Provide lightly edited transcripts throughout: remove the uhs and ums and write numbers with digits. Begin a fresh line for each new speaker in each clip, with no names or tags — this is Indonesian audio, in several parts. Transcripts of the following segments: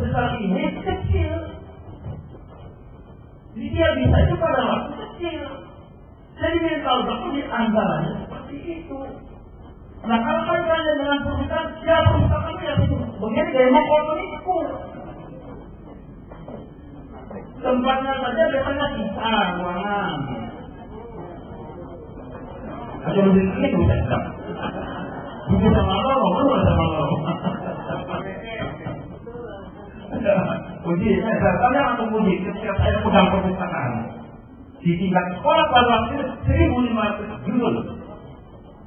sebesar ini kecil. Jadi dia bisa itu pada waktu kecil. Jadi mental baku di antaranya seperti itu. Nah kalau kaitannya dengan perpustakaan, ya perpustakaan ya begini dari motor itu. Tempatnya saja biasanya kita ruangan. Ada lebih ini bisa tidak? Buku sama lo, belum sama lo. Uji, saya akan menguji ketika saya pegang perpustakaan. Di tingkat sekolah pada waktu 1.500 judul.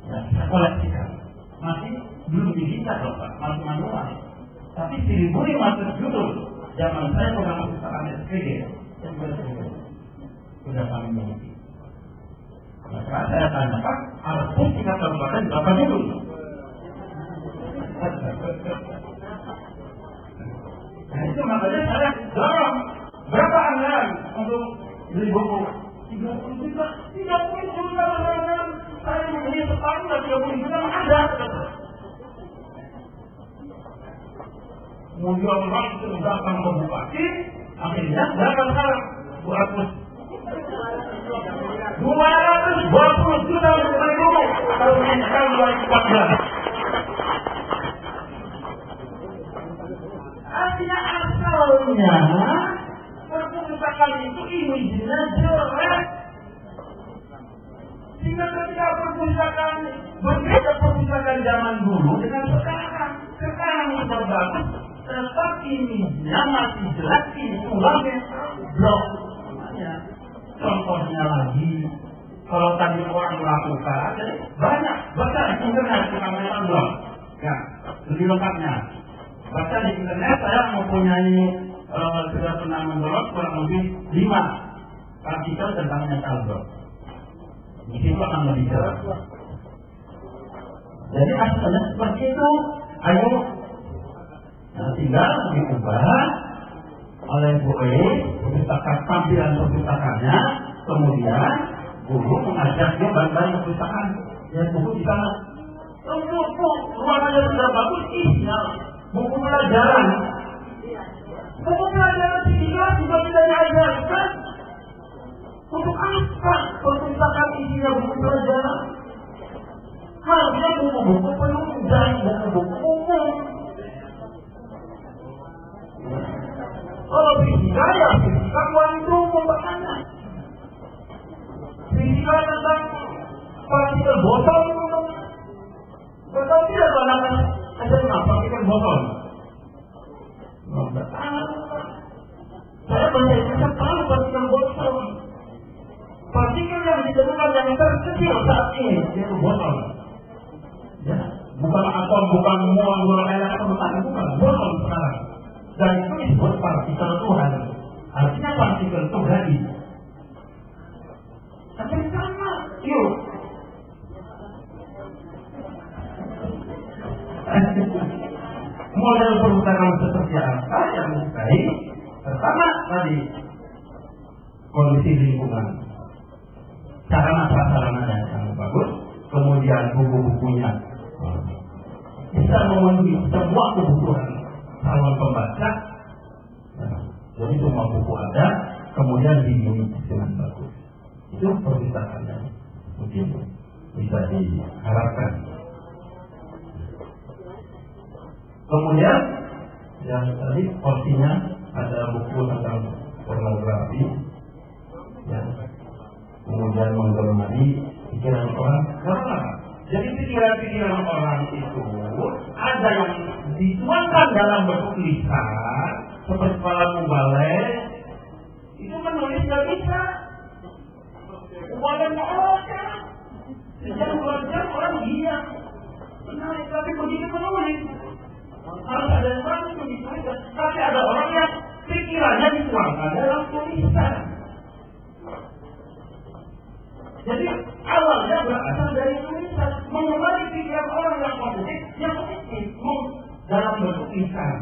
Ya, saya koleksikan. Masih belum digital loh Pak, masih manual. Tapi 1.500 judul. Zaman saya pegang perpustakaan SPD. Yang sudah kami miliki. Maka saya tanya Pak, harus tingkat kabupaten berapa judul? Nah itu makanya saya dorong berapa anggaran untuk beli buku 30 juta, 30 juta anggaran saya membeli setahun dan 30 juta ada. Kemudian orang itu datang ke bupati, akhirnya berapa sekarang? 220 juta untuk beli buku kalau meninggal 2014. Artinya asalnya perpustakaan itu image-nya jelek. Sehingga ketika perpustakaan berbeda perpustakaan zaman dulu dengan sekarang. Sekarang sudah bagus, tetap image-nya masih jelek, ini tulangnya blok. Contohnya lagi, kalau tadi orang melakukan, banyak, bahkan internet kita blok. Ya, lebih lengkapnya. Bahkan di internet saya mempunyai sudah pernah mendownload kurang lebih 5 artikel tentang mental block. Di situ akan lebih jelas. Jadi asalnya seperti itu. Ayo, nah, tinggal diubah oleh Bu E, perpustakaan tampilan perpustakaannya, kemudian guru mengajak dia bahan-bahan perpustakaan. Ya buku di sana. Buku ruangannya sudah bagus, isinya buku pelajaran. Buku pelajaran tidak juga tidak diajarkan. Untuk apa perpustakaan isinya buku pelajaran? Harusnya buku-buku penunjang, buku-buku umum. Kalau fisika ya fisika uang itu pembahasannya. Fisika tentang partikel botol itu. Botol tidak banyak. Ada kenapa kita botol? Saya banyak yang tahu partikel botol. Partikel yang ditemukan yang terkecil saat ini yaitu botol. Ya, bukan atom, bukan mual elektron, bukan botol sekarang. Dan itu disebut partikel Tuhan. Artinya partikel Tuhan ini. Tapi sama, yuk. Model perpustakaan seperti apa yang disukai? Pertama tadi kondisi lingkungan, sarana prasarana yang bagus, kemudian buku-bukunya bisa memenuhi semua kebutuhan calon pembaca. Jadi semua buku ada, kemudian diunit dengan bagus. Itu perpustakaan yang mungkin bisa diharapkan. Kemudian yang tadi porsinya ada buku tentang pornografi, ya. Kemudian menggemari pikiran orang. Karena jadi pikiran-pikiran orang itu ada yang dituangkan dalam bentuk lisan seperti kepala mubalik, itu menulis nggak bisa. Mubalik aja, sejak belajar orang diam. Benar, tapi begitu menulis. Harus ada orang yang dituliskan, tapi ada orang yang pikirannya dituangkan dalam tulisan. Jadi awalnya berasal dari tulisan, mengembali pikiran orang yang positif dalam bentuk lisan.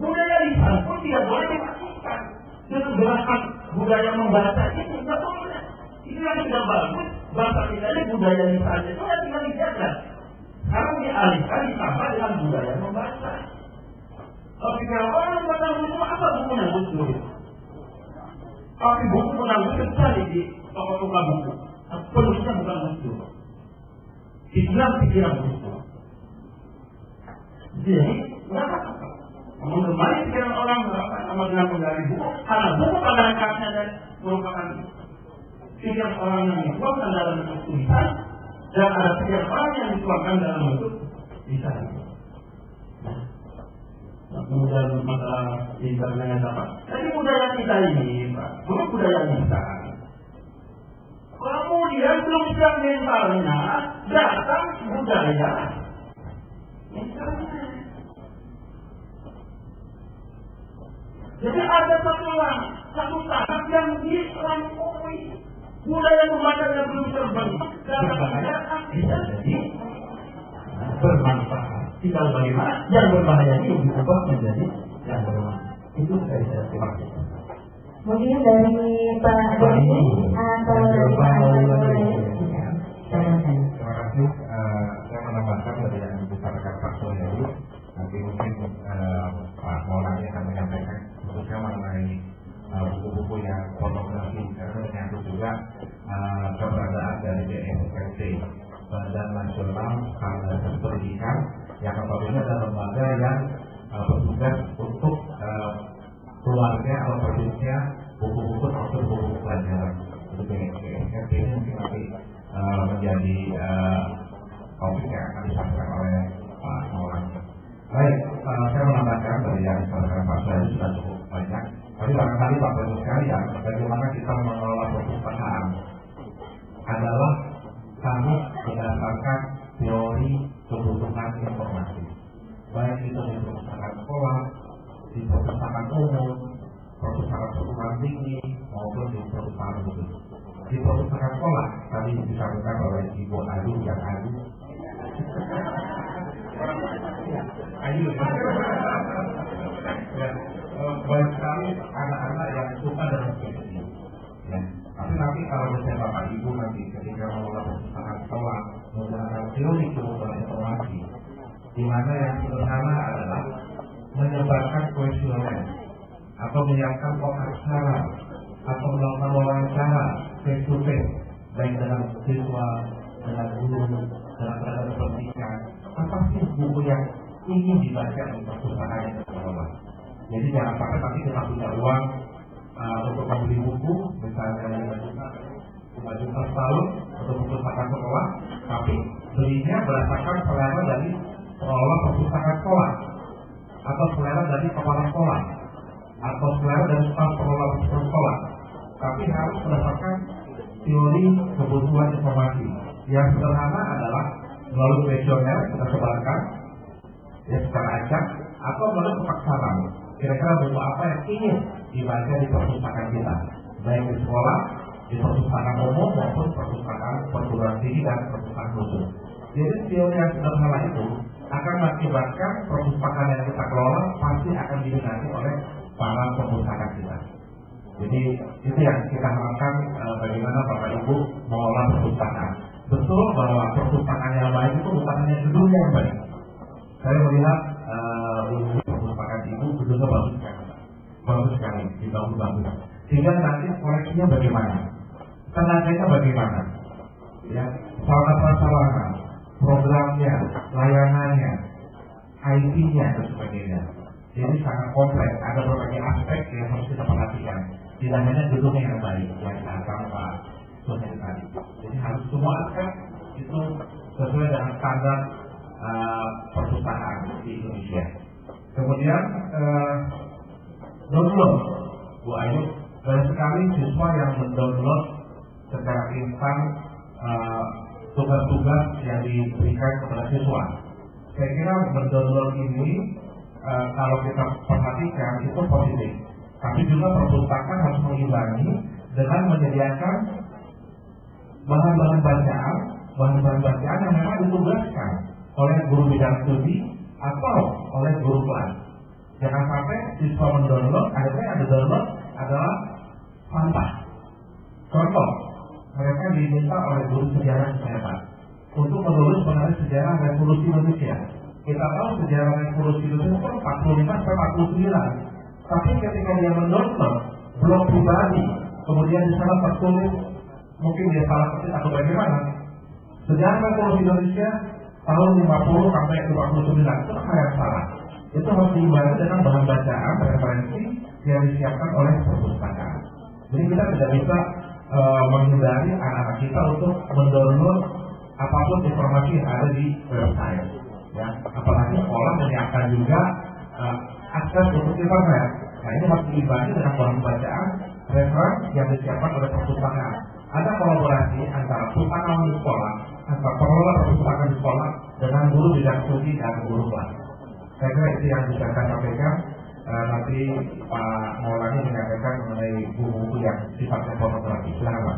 Budaya lisan pun tidak boleh dimasukkan. Dengan gerakan budaya membaca itu tidak boleh. Ini yang tidak bagus. Bahasa kita ini budaya lisan itu tinggal dijaga. Sekarang dialihkan ditambah dengan budaya membaca. Tapi kalau orang tentang buku apa bukunya buku? Tapi buku tentang buku cari di toko-toko buku. Penulisnya bukan buku. Pikiran buku. Jadi nggak apa-apa. Mengemari pikiran orang sama dengan menggali buku, karena buku pada hakikatnya dan merupakan pikiran orang yang dituangkan dalam bentuk tulisan, dan ada pikiran orang yang dituangkan dalam bentuk tulisan. Kemudian masalah internet apa? Jadi budaya kita ini, Pak, bukan budaya kita. Kemudian belum siap mentalnya, datang budaya internet. Jadi ada satu tahap yang dilampaui. Budaya membaca yang belum terbentuk dan bisa jadi bermanfaat. Tinggal bagaimana yang berbahaya ini diubah menjadi yang bermanfaat. Itu dari saya terima kasih.
Mungkin dari Pak Doni atau dari Pak Doni.
Terima kasih. Saya menambahkan dari yang disampaikan Pak Soheri. Nanti mungkin Pak Maulana akan menyampaikan khususnya mengenai buku-buku yang pornografi, karena menyangkut juga keberadaan dari BNSP, Badan Nasional Standar Pendidikan, yang apabila ada lembaga yang bertugas untuk keluarga atau produksinya buku-buku termasuk buku-buku pelajaran. Jadi BNSP ini mungkin nanti menjadi topik yang akan disampaikan oleh Pak Maulana. Baik, saya menambahkan dari yang disampaikan Pak Soheri sudah cukup banyak. Tapi barangkali Bapak Ibu sekalian, bagaimana kita mengelola perpustakaan adalah harus berdasarkan teori kebutuhan informasi. Baik itu di perpustakaan sekolah, di perpustakaan umum, perpustakaan perguruan tinggi, maupun di perpustakaan khusus. Di perpustakaan sekolah, tadi disampaikan oleh Ibu Adu yang Adu. Ayo, ya, banyak sekali anak-anak yang suka dengan skripsi, ya. Tapi nanti kalau misalnya Bapak Ibu nanti ketika mengelola perpustakaan sekolah menggunakan teori kebutuhan informasi, di mana yang sederhana adalah menyebarkan kuesioner atau menyiapkan kotak saran atau melakukan wawancara face to face, baik dengan siswa, dengan guru, dengan tenaga pendidikan. Apa sih buku yang ingin dibaca di perpustakaan yang terkelola? Jadi jangan sampai nanti kita punya uang untuk membeli buku, misalnya 5 juta setahun untuk perpustakaan sekolah, tapi belinya berdasarkan selera dari pengelola perpustakaan sekolah, atau selera dari kepala sekolah, atau selera dari staf pengelola perpustakaan sekolah, tapi harus berdasarkan teori kebutuhan informasi. Yang sederhana adalah melalui kuesioner kita sebarkan ya secara acak, atau melalui kotak saran. Kira-kira buku apa yang ingin dibaca di perpustakaan kita, baik di sekolah, di perpustakaan umum maupun perpustakaan perguruan tinggi dan perpustakaan khusus. Jadi teori yang sederhana itu akan mengakibatkan perpustakaan yang kita kelola pasti akan diminati oleh para perpustakaan kita. Jadi itu yang kita harapkan bagaimana Bapak Ibu mengelola perpustakaan. Betul bahwa perpustakaan yang baik itu bukan hanya gedungnya yang baik. Saya melihat perpustakaan Ibu gedungnya bagus sekali, dibangun-bangun. Sehingga nanti koleksinya bagaimana, tenaganya bagaimana, ya, sarana-sarana, programnya, layanannya, IT-nya dan sebagainya. Jadi sangat kompleks, ada berbagai aspek yang harus kita perhatikan. Tidak hanya gedungnya yang baik, yang datang Pak Soheri tadi. Jadi harus semua aspek itu sesuai dengan standar perpustakaan di Indonesia. Kemudian download, Bu Ayu, banyak sekali siswa yang mendownload secara instan tugas-tugas yang diberikan kepada siswa. Saya kira mendownload ini kalau kita perhatikan itu positif, tapi juga perpustakaan harus mengimbangi dengan menyediakan bahan-bahan bacaan yang memang ditugaskan oleh guru bidang studi atau oleh guru kelas. Jangan sampai siswa mendownload, akhirnya ada download adalah sampah. Contoh, mereka diminta oleh guru sejarah Pak untuk menulis mengenai sejarah revolusi Indonesia. Kita tahu sejarah revolusi Indonesia itu 45 sampai 49. Tapi ketika dia mendownload blog pribadi, kemudian di sana tertulis mungkin dia salah ketik atau bagaimana. Sedangkan kalau di Indonesia tahun 50 sampai 59 itu apa yang salah? Itu harus diimbangi dengan bahan bacaan referensi yang disiapkan oleh perpustakaan. Jadi kita tidak bisa menghindari anak-anak kita untuk mendownload apapun informasi yang ada di website. Ya, apalagi sekolah menyiapkan juga akses untuk internet. Nah ini harus diimbangi dengan bahan bacaan referensi yang disiapkan oleh perpustakaan. Ada kolaborasi antara perpustakaan di sekolah, antara pengelola perpustakaan di sekolah dengan guru bidang studi dan guru kelas. Saya kira itu yang bisa saya sampaikan. Nanti Pak Maulana menyampaikan mengenai buku-buku yang sifatnya pornografi. Silakan Pak.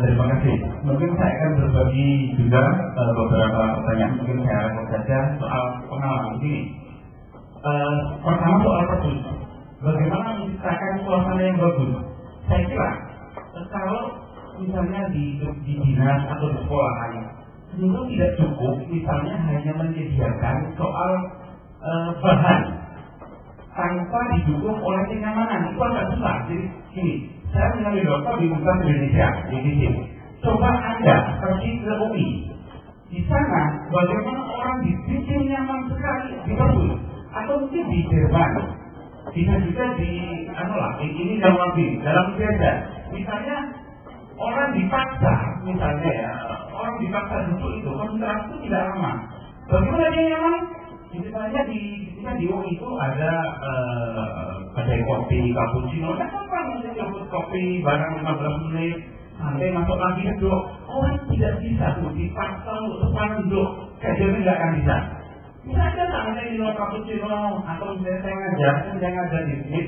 Terima kasih. Mungkin saya akan berbagi juga beberapa pertanyaan. Mungkin saya akan saja soal pengalaman ini. Pertama soal perpus. Bagaimana menciptakan suasana yang bagus? Saya kira kalau misalnya di dinas atau di sekolah itu tidak cukup misalnya hanya menyediakan soal bahan tanpa didukung oleh kenyamanan. Itu agak susah. Jadi gini, saya mengambil dokter di Universitas Indonesia di sini. Coba Anda pergi ke UI. Di sana bagaimana orang dibikin nyaman sekali di perpus atau mungkin di Jerman. Bisa juga di ini dalam biasa. Misalnya orang dipaksa, misalnya ya, orang dipaksa duduk itu konsentrasi itu tidak lama. Bagaimana dia nyaman? Misalnya di UI itu ada kedai kopi cappuccino, kan orang menjemput kopi barang 15 menit sampai masuk lagi duduk. Orang tidak bisa tuh dipaksa untuk sekarang duduk, kajiannya nggak akan bisa. Bisa aja sampai di cappuccino atau misalnya saya ngajar di sini,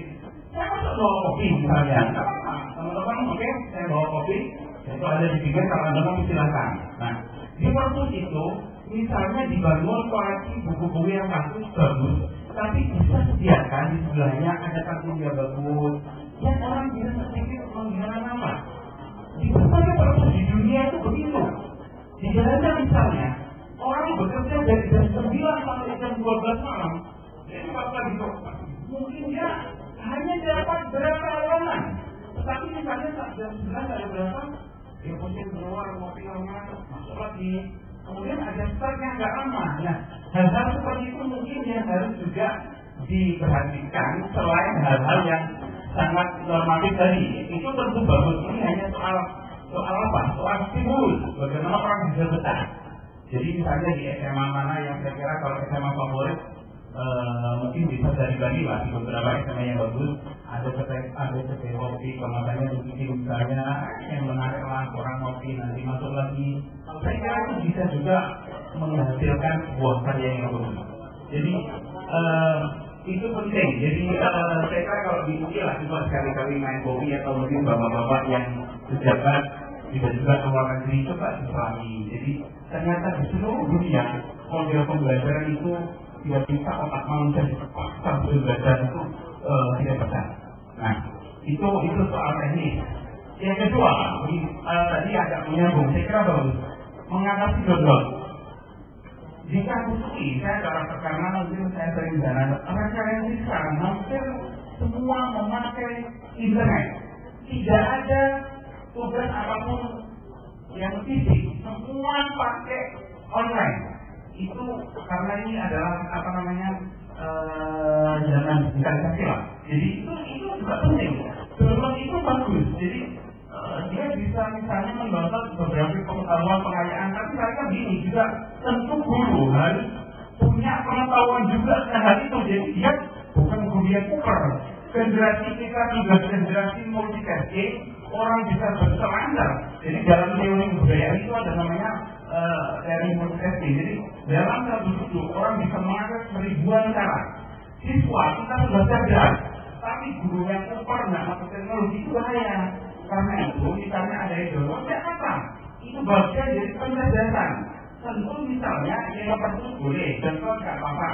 saya masuk bawa kopi misalnya, nggak apa-apa. Teman-teman, oke, saya bawa kopi, itu ada di pinggir, kalau Anda mau silakan. Nah, di perpus itu misalnya dibangun koleksi buku-buku yang bagus, tapi bisa sediakan di sebelahnya ada kartun yang bagus, yang orang bisa sedikit menghilangkan nama. Di berbagai perpus di dunia itu begitu. Di Belanda misalnya, orang bekerja dari jam 9 sampai jam 12 malam, jadi kalau gitu, mungkin dia hanya dapat berapa halaman. Tetapi misalnya saat jam 9 ada berapa, dia mungkin keluar ngopi lama, masuk lagi. Kemudian ada start yang nggak lama. Nah, hal-hal seperti itu mungkin yang harus juga diperhatikan selain hal-hal yang sangat normatif tadi. Itu tentu bagus. Ini hanya soal apa? Soal stimulus. Bagaimana orang bisa betah. Jadi misalnya di SMA mana yang saya kira kalau SMA favorit mungkin bisa dari Bali lah, di beberapa SMA yang bagus ada kedai kopi, kemasannya mungkin misalnya yang menarik lah orang kopi nanti masuk lagi. Saya kira itu bisa juga menghasilkan sebuah karya yang bagus. Jadi itu penting. Jadi saya kira kalau di UI lah juga sekali-kali main kopi atau mungkin bapak-bapak yang pejabat bisa juga ke luar negeri coba diselami. Jadi ternyata di seluruh dunia model pembelajaran itu tidak bisa otak manusia dipaksa belajar itu tidak bisa. Nah itu soal teknis. Yang kedua, tadi agak menyambung, saya kira bagus mengatasi dodol. Di kampus UI saya dapat karena mungkin saya sering jalan referensi sekarang hampir semua memakai internet. Tidak ada tugas apapun yang fisik, semua pakai online. Itu karena ini adalah zaman digitalisasi lah. Jadi itu juga penting. Download itu bagus. Jadi dia bisa misalnya mendownload beberapa pengetahuan pengayaan. Tapi mereka gini juga tentu guru harus punya pengetahuan juga tentang hal itu. Jadi dia bukan guru yang kuper. Generasi kita juga generasi multitasking. Orang bisa berselancar. Jadi dalam teori budaya itu ada namanya teori multitasking. Jadi dalam satu duduk orang bisa mengakses ribuan cara. Siswa kita sudah cerdas, tapi guru yang kuper nggak masuk teknologi itu bahaya. Karena itu misalnya ada yang download, ya apa? Itu bagian dari pencerdasan. Tentu misalnya yang perlu boleh, download nggak apa-apa.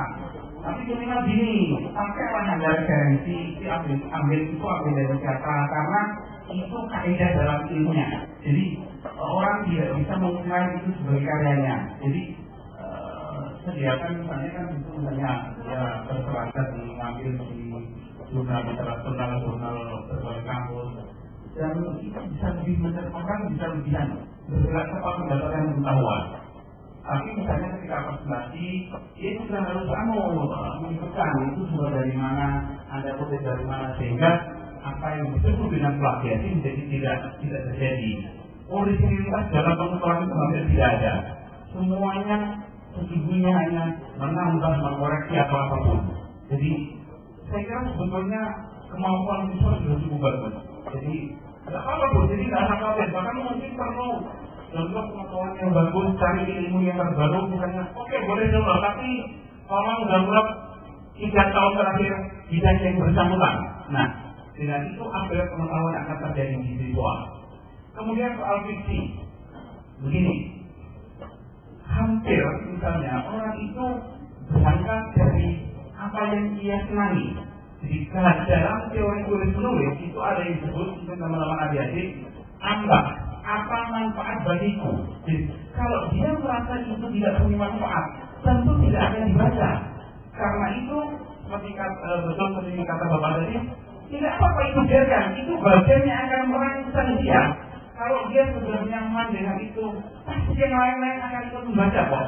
Tapi minimal gini, pakailah ada referensi, ambil dari siapa? Karena itu kaidah dalam ilmunya. Jadi orang tidak bisa mengklaim itu sebagai karyanya. Jadi sediakan misalnya kan itu misalnya ya terserah mengambil di jurnal internasional, jurnal berbagai kampus, dan itu bisa lebih menerjemahkan, bisa lebih bergerak cepat mendapatkan pengetahuan. Tapi misalnya ketika presentasi, itu sudah harus menunjukkan itu sumber dari mana, ada kutip dari mana, sehingga apa yang disebut dengan plagiasi menjadi tidak terjadi. Originalitas dalam pengetahuan itu hampir tidak ada. Semuanya sesungguhnya hanya menambah, mengkoreksi atau apapun. Jadi saya kira sebetulnya kemampuan itu sudah cukup bagus. Jadi tidak apa-apa Bu, jadi tidak ada khawatir. Bahkan mungkin perlu untuk pengetahuan yang bagus, cari ilmu yang terbaru, misalnya oke, boleh coba, tapi tolong download 3 tahun terakhir bidang yang bersangkutan. Nah, dengan itu upgrade pengetahuan akan terjadi di siswa. Kemudian soal fiksi, begini, hampir misalnya orang itu berangkat dari apa yang ia senangi. Jadi dalam teori menulis itu ada yang disebut untuk teman-teman adik-adik ambak, apa manfaat bagiku. Jadi kalau dia merasa itu tidak punya manfaat, tentu tidak akan dibaca. Karena itu seperti kata Bapak tadi, tidak apa-apa itu biarkan, itu bagian yang akan merangsang dia. Kalau dia sudah nyaman dengan itu, pasti yang lain-lain akan ikut membaca kok.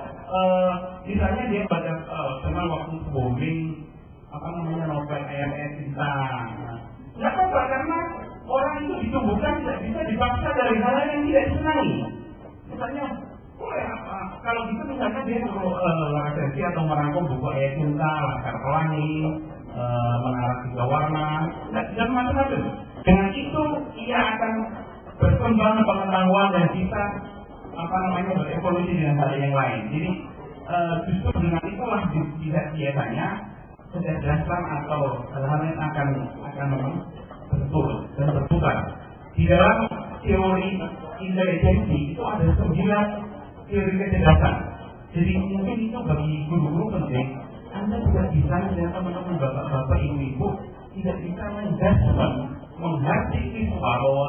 Misalnya dia baca tentang waktu booming, novel ayat-ayat bintang. Tidak apa-apa, karena orang itu ditumbuhkan tidak bisa dipaksa dari hal yang tidak disenangi. Misalnya, boleh apa? Kalau gitu misalnya dia perlu referensi atau merangkum buku ayat cinta, Laskar Pelangi, Menara 3 Warna, dan macam-macam. Dengan itu ia akan berkembang pengetahuan dan bisa berevolusi dengan hal yang lain. Jadi justru dengan itulah tidak biasanya kecerdasan atau hal-hal yang akan betul dan berputar. Di dalam teori intelijensi itu ada 9 teori kecerdasan. Jadi mungkin itu bagi guru-guru penting. Anda tidak bisa melihat teman-teman bapak-bapak, ibu-ibu tidak bisa menghati siswa bahwa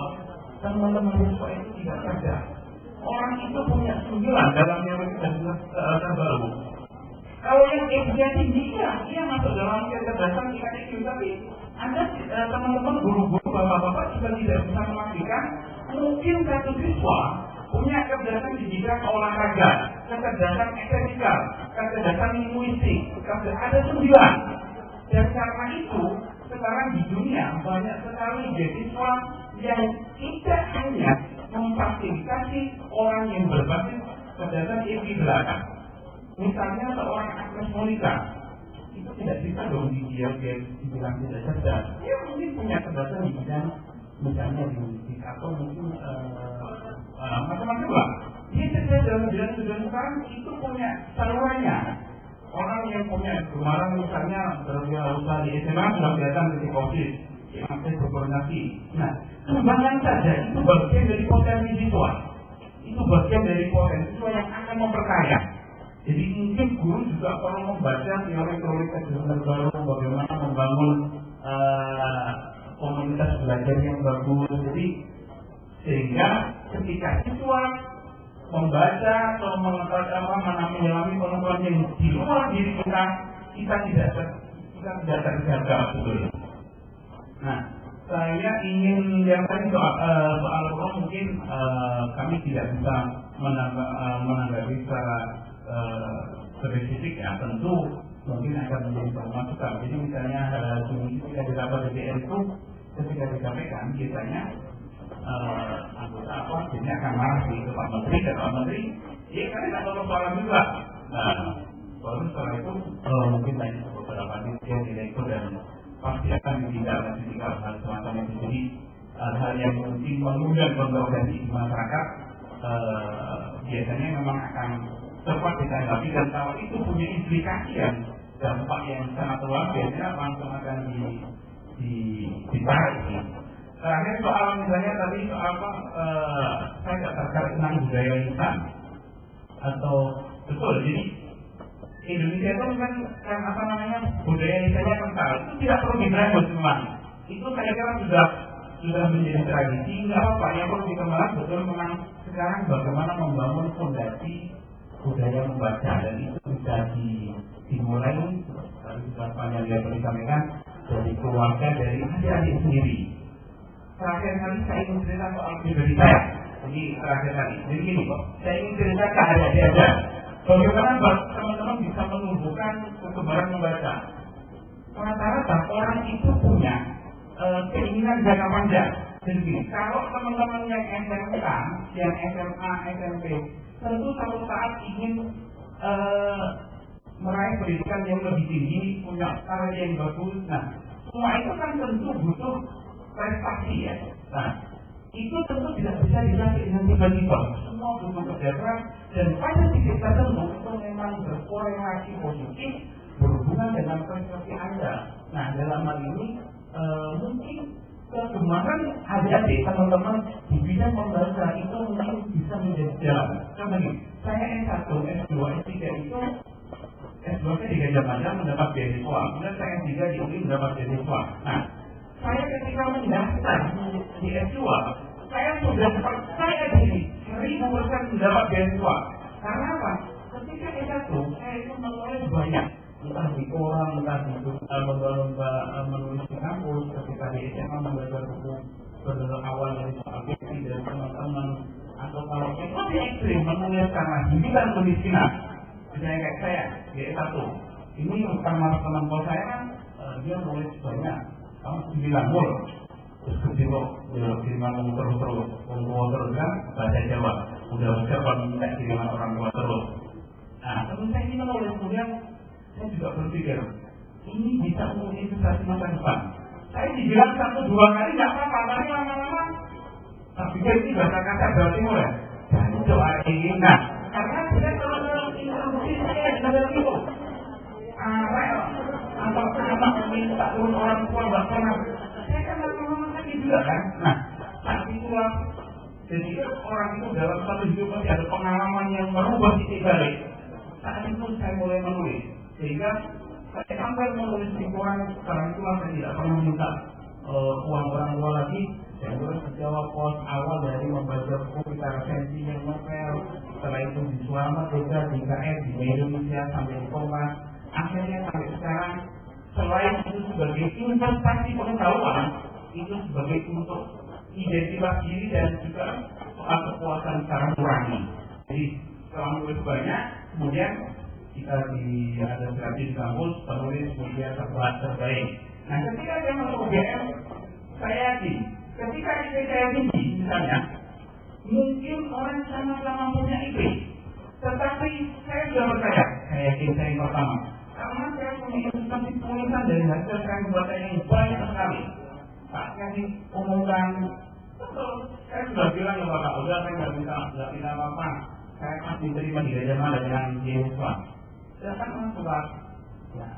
teman-teman siswa itu tidak cerdas. Orang itu punya 9 dalam teori kecerdasan terbaru. Kalau yang IQ-nya tinggi, dia masuk dalam kecerdasan tingkat IQ, tapi Anda teman-teman guru-guru bapak-bapak juga tidak bisa memastikan mungkin satu siswa punya kecerdasan di bidang olahraga, kecerdasan estetika, kecerdasan linguistik, ada 9. Dan karena itu sekarang di dunia banyak sekali beasiswa yang tidak hanya memfasilitasi orang yang berbasis kecerdasan IQ belakang. Misalnya seorang Agnes Monica itu tidak bisa dong dibilang tidak cerdas. Dia mungkin punya kecerdasan di bidang misalnya linguistik atau mungkin macam-macam lah. Dia cerdas dalam bidang sekarang itu punya salurannya. Orang yang punya kemarin misalnya berusaha di SMA sudah kelihatan titik COVID, yang aktif berkoordinasi. Nah, kembangan saja itu bagian dari potensi siswa. Itu bagian dari potensi siswa yang akan memperkaya. Jadi mungkin guru juga perlu membaca teori-teori kecerdasan baru, bagaimana membangun komunitas belajar yang bagus. Jadi sehingga ketika siswa membaca atau mengalami pengetahuan yang di luar diri kita tidak terjaga betul. Nah, saya ingin yang tadi soal mungkin kami tidak bisa menanggapi secara spesifik ya, tentu mungkin akan menjadi masukan. Jadi misalnya ketika didapat DPR itu ketika disampaikan biasanya anggota ini akan marah di Pak Menteri, kata Pak Menteri, ya kan tidak perlu soalan juga. Nah, baru setelah itu mungkin banyak beberapa yang tidak ikut dan pasti akan ditindak hal semacam itu. Jadi hal yang mungkin mengundang kontroversi di masyarakat biasanya memang akan cepat ditanggapi, dan kalau itu punya implikasi yang dampak yang sangat luas biasanya langsung akan ditarik. Terakhir soal misalnya tadi soal saya tidak terkait tentang budaya lisan atau betul. Jadi Indonesia itu kan budaya lisannya kental, itu tidak perlu diberangus memang. Itu saya kira sudah menjadi tradisi, nggak apa-apa. Yang perlu dikembangkan betul memang sekarang bagaimana membangun fondasi budaya membaca, dan itu bisa dimulai dari panjang dia disampaikan dari keluarga, dari adik-adik sendiri. Terakhir kali saya ingin cerita soal pribadi saya. Jadi terakhir kali. Jadi gini kok, saya ingin cerita ke adik-adik aja. Bagaimana teman-teman bisa menumbuhkan kegembaran membaca? Rata-rata orang itu punya keinginan jangka panjang. Jadi kalau teman-teman yang SMK, yang SMA, SMP, tentu suatu saat ingin meraih pendidikan yang lebih tinggi, punya karya yang bagus. Nah, semua itu kan tentu butuh prestasi ya. Nah, itu tentu tidak bisa dilakukan dengan tiba-tiba. Semua butuh kerja keras dan pada titik tertentu itu memang berkorelasi positif berhubungan dengan prestasi Anda. Nah, dalam hal ini mungkin kegemaran adik-adik teman-teman di bidang membaca itu mungkin bisa menjadi jalan. Contohnya, saya S1, S2, S3 itu S2 di Gajah Mada mendapat beasiswa, kemudian saya S3 di UI mendapat beasiswa. Nah, saya ketika mendaftar di S2, saya sudah percaya diri 1000% mendapat beasiswa. Karena apa? Ketika S1, saya itu menulis banyak, entah di koran, entah di lomba-lomba menulis di kampus. Ketika di SMA membaca buku benar awal dari soal fikih dari teman-teman, atau kalau itu di ekstrim menulis karena himpitan kemiskinan. Misalnya kayak saya di S1, ini karena teman saya kan dia nulis banyak, kamu 9 mul, terus ketika kiriman terus kan bahasa Jawa, udah besar kalau minta kiriman orang tua terus. Nah, teman saya ini menulis, kemudian saya juga berpikir ini bisa menginvestasi masa depan. Saya dibilang 1-2 kali nggak apa-apa, tapi lama-lama tak pikir ini bahasa kasar Jawa Timur ya. Dan doa ini, nah karena saya kalau instruksi saya dari itu atau anak meminta turun orang tua nggak pernah, saya kan lama-lama lagi juga kan. Nah, saat itulah jadi orang itu dalam satu hidup pasti ada pengalaman yang merubah titik balik. Saat itu saya mulai menulis, sehingga saya sampai menulis di koran. Sekarang itulah saya tidak pernah minta uang orang tua lagi. Saya terus menjawab pos awal dari membaca buku kita resensi yang novel, setelah itu di Selamat juga di KF di Indonesia sampai di Kompas. Akhirnya sampai sekarang, selain itu sebagai investasi pengetahuan, itu sebagai untuk identitas diri dan juga soal kepuasan secara nurani. Jadi setelah menulis banyak, kemudian kita ada gratis kampus, penulis media terbaik. Nah, ketika saya masuk UGM, saya yakin ketika IP saya tinggi misalnya, mungkin orang sama-sama punya IP, tetapi saya sudah percaya, saya yakin saya yang pertama, karena saya punya instansi tulisan dari hasil saya membaca yang banyak sekali. Saatnya diumumkan, saya sudah bilang ya Bapak, udah saya nggak minta apa-apa, saya pasti diterima di Gajah Mada dengan beasiswa. Saya kan surat, ya,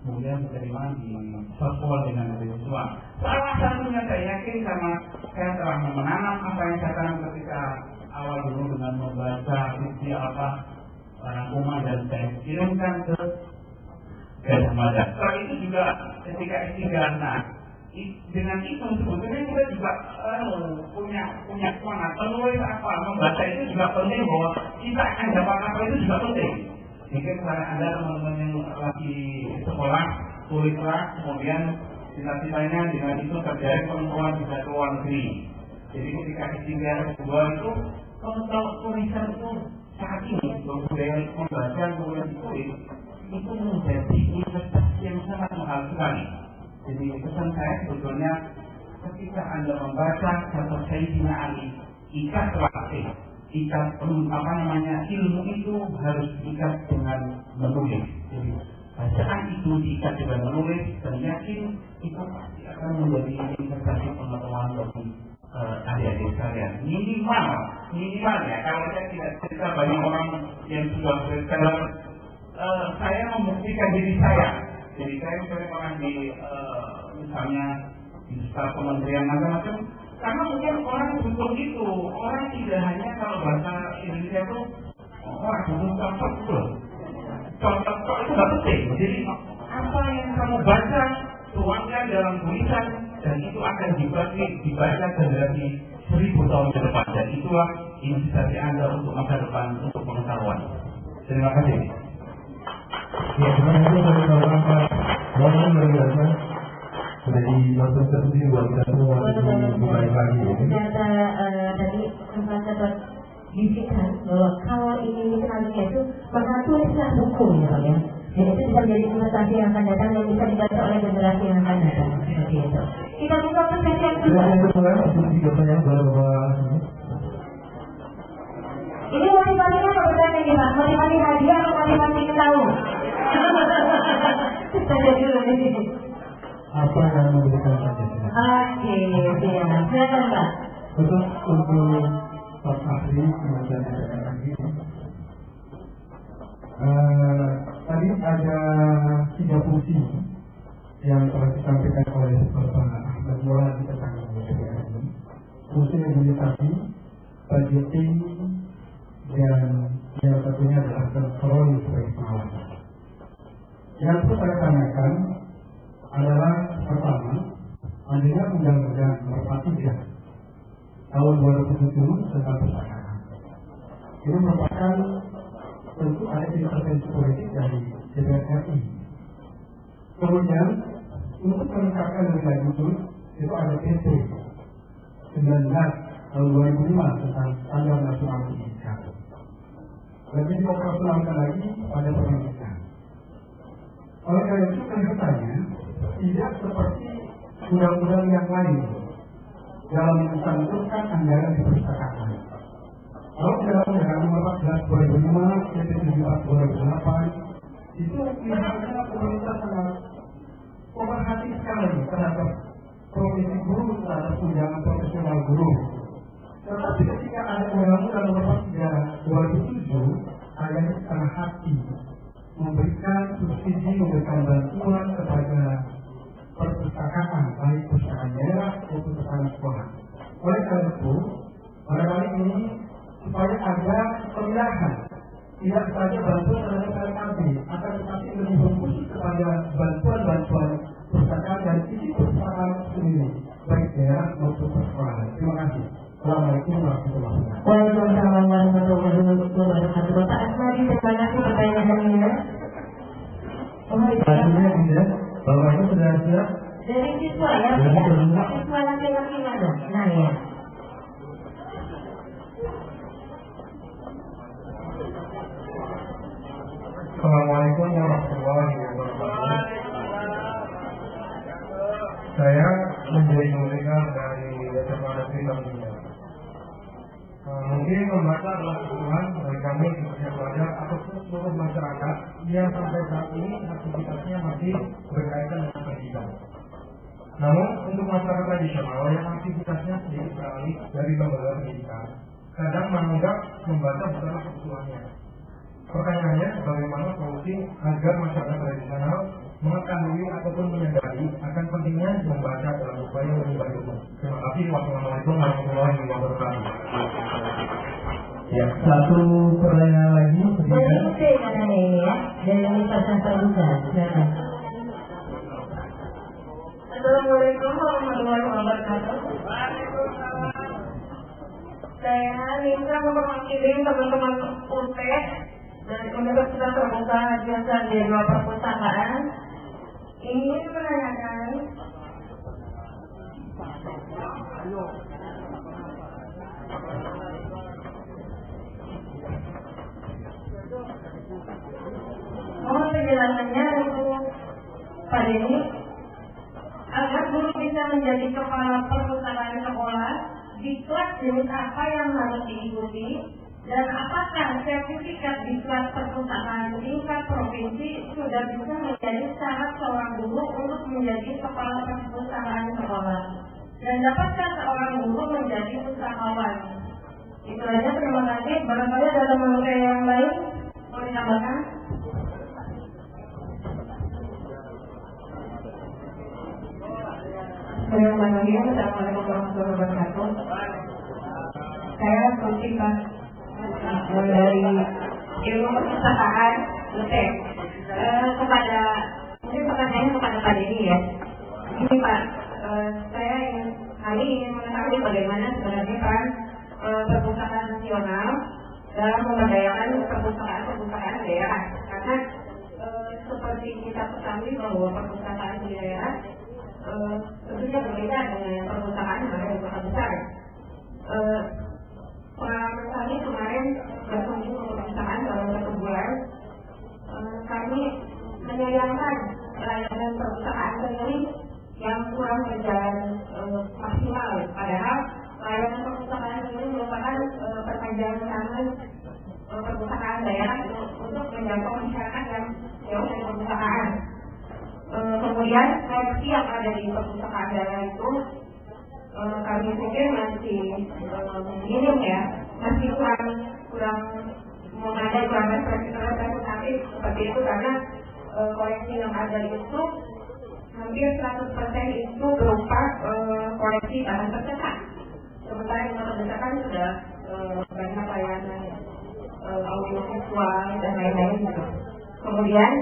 kemudian diterima di Soswal dengan beasiswa. Salah satunya saya yakin karena saya telah menanam apa yang saya tanam ketika awal dulu dengan membaca fiksi apa rangkuman dan saya kirimkan ke Gajah Mada. Setelah itu juga ketika S3, nah dengan itu sebetulnya kita juga punya semangat penulis apa, membaca itu juga penting, bahwa kita akan dapat apa itu juga penting. Mungkin kepada Anda teman-teman yang lagi sekolah, tulislah, kemudian cita-citanya dengan itu terjadi perempuan bisa ke luar negeri. Jadi ketika S3 S2 itu, kalau tulisan itu saat ini budaya membaca kemudian ditulis itu menjadi investasi yang sangat mahal sekali. Jadi pesan saya sebetulnya ketika Anda membaca contoh Sayyidina Ali, ikatlah ikat ilmu itu harus diikat dengan menulis. Jadi bacaan itu diikat dengan menulis, dan yakin itu pasti akan menjadi investasi pengetahuan bagi adik-adik sekalian. Minimal ya, kalau saya tidak cerita banyak orang yang sudah berkata, saya membuktikan diri saya. Jadi saya pernah di misalnya di staf kementerian macam-macam. Karena mungkin orang butuh itu, orang tidak hanya kalau bahasa Indonesia itu orang butuh contoh itu. Contoh itu nggak penting. Jadi apa yang kamu baca, tuangkan dalam tulisan, dan itu akan dibaca generasi 1000 tahun ke depan. Dan itulah investasi Anda untuk masa depan, untuk pengetahuan. Terima kasih.
Ya, terima kasih kepada Bapak Mohon berbiasa. menjadi lesson tersendiri buat kita semua dimulai lagi.
Ternyata tadi sempat dapat bisikan bahwa kalau ingin dikenalinya itu maka tulislah buku ya Pak ya. Dan itu bisa menjadi investasi yang akan datang yang bisa dibaca oleh generasi yang akan datang. Seperti itu. Kita buka persesi yang kedua. Ini motivasinya kebetulan ini Pak, motivasi hadiah atau motivasi tahun? Kita jadi dulu di sini.
Apa yang memberikan Pancasila?
Oke, silakan Pak.
Untuk Pak Ahli kemudian dikatakan ini, tadi ada 3 fungsi yang telah disampaikan oleh Bapak Ahmad Maulana tentang DPR ini. Fungsi administrasi, budgeting, dan yang satunya adalah kontrol sebagai pengawasan. Yang perlu saya tanyakan adalah pertama, adanya Undang-Undang Nomor 43 Tahun 2007 tentang perpustakaan. Ini merupakan tentu ada intervensi politik dari DPR RI. Kemudian untuk meningkatkan lebih lanjut itu ada PP 19 tahun 2005 tentang standar nasional pendidikan. Lebih dioperasionalkan lagi pada pendidikan. Oleh karena itu kelihatannya tidak seperti undang-undang yang lain dalam mencantumkan anggaran di perpustakaan. Kalau dalam Undang-Undang Nomor 14 2005, PP 74 2008, itu kelihatannya pemerintah sangat pemerhati sekali terhadap profesi guru, terhadap tunjangan profesional guru. Tetapi ketika ada Undang-Undang Nomor 43 2007, ayahnya setengah hati memberikan subsidi, memberikan bantuan kepada perpustakaan, baik perpustakaan daerah maupun perpustakaan sekolah. Oleh karena itu, pada kali ini supaya ada pemilahan, tidak saja bantuan terhadap LKB, akan tetapi lebih fokus kepada bantuan-bantuan perpustakaan dan isi perpustakaan sendiri, baik daerah maupun persekolahan. Terima kasih. Assalamualaikum warahmatullahi wabarakatuh.
Waalaikumsalam warahmatullahi wabarakatuh. Bapak Asmadi, terima kasih pertanyaannya.
Selanjutnya tidak, Bapak Ibu sudah siap?
Dari siswa ya, siswa laki-laki mana? Nah ya.
Assalamualaikum warahmatullahi wabarakatuh. Saya menjadi pendengar dari SMA Negeri Tamunya. Mungkin membaca adalah kebutuhan bagi kami sebagai pelajar ataupun seluruh masyarakat yang sampai saat ini aktivitasnya masih berkaitan dengan pendidikan. Namun untuk masyarakat tradisional yang aktivitasnya sedikit beralih dari lembaga pendidikan, kadang menganggap membaca bukanlah kebutuhannya. Pertanyaannya, bagaimana solusi agar masyarakat tradisional mengetahui ataupun menyadari akan pentingnya membaca dalam upaya menimba ilmu. Terima kasih. Wassalamualaikum warahmatullahi wabarakatuh. Ya, satu pertanyaan lagi.
Berikutnya katanya ini ya, dari Universitas Terbuka. Silakan. Assalamualaikum warahmatullahi wabarakatuh. Saya minta mewakili teman-teman UT dari Universitas Terbuka jurusan D2 Perpustakaan ingin menanyakan mohon penjelasannya untuk Pak Denny agar guru bisa menjadi kepala perpustakaan sekolah di kelas jenis apa yang harus diikuti dan apakah sertifikat di kelas perpustakaan tingkat provinsi sudah bisa menjadi syarat seorang guru untuk menjadi kepala perpustakaan sekolah dan dapatkah seorang guru menjadi usahawan? Itu aja, terima kasih. Barangkali ada teman saya yang lain mau ditambahkan? Assalamualaikum warahmatullahi wabarakatuh. Saya Tuti Pak dari ilmu perpustakaan UTEK. Kepada mungkin pertanyaannya kepada Pak Denny ya. Ini Pak, saya ingin mengetahui bagaimana sebenarnya peran perpustakaan nasional dalam memberdayakan perpustakaan daerah. Karena seperti kita ketahui bahwa perpustakaan di daerah saja berbeda dengan perpustakaan yang ada di kota besar. Pengalaman kami kemarin berkunjung ke perpustakaan dalam 1 bulan, kami menyayangkan layanan perpustakaan sendiri yang kurang berjalan maksimal. Padahal layanan perpustakaan ini merupakan perpanjangan tangan perpustakaan daerah untuk menjangkau masyarakat yang jauh dari perpustakaan. Kemudian koleksi yang ada di perpustakaan daerah itu kami pikir masih minim ya, masih kurang memadai, kurang representatif seperti itu, karena koleksi yang ada itu hampir 100% itu berupa koleksi bahan tercetak. Sementara di kota besar kan sudah banyak layanan audiovisual dan lain-lain gitu. Kemudian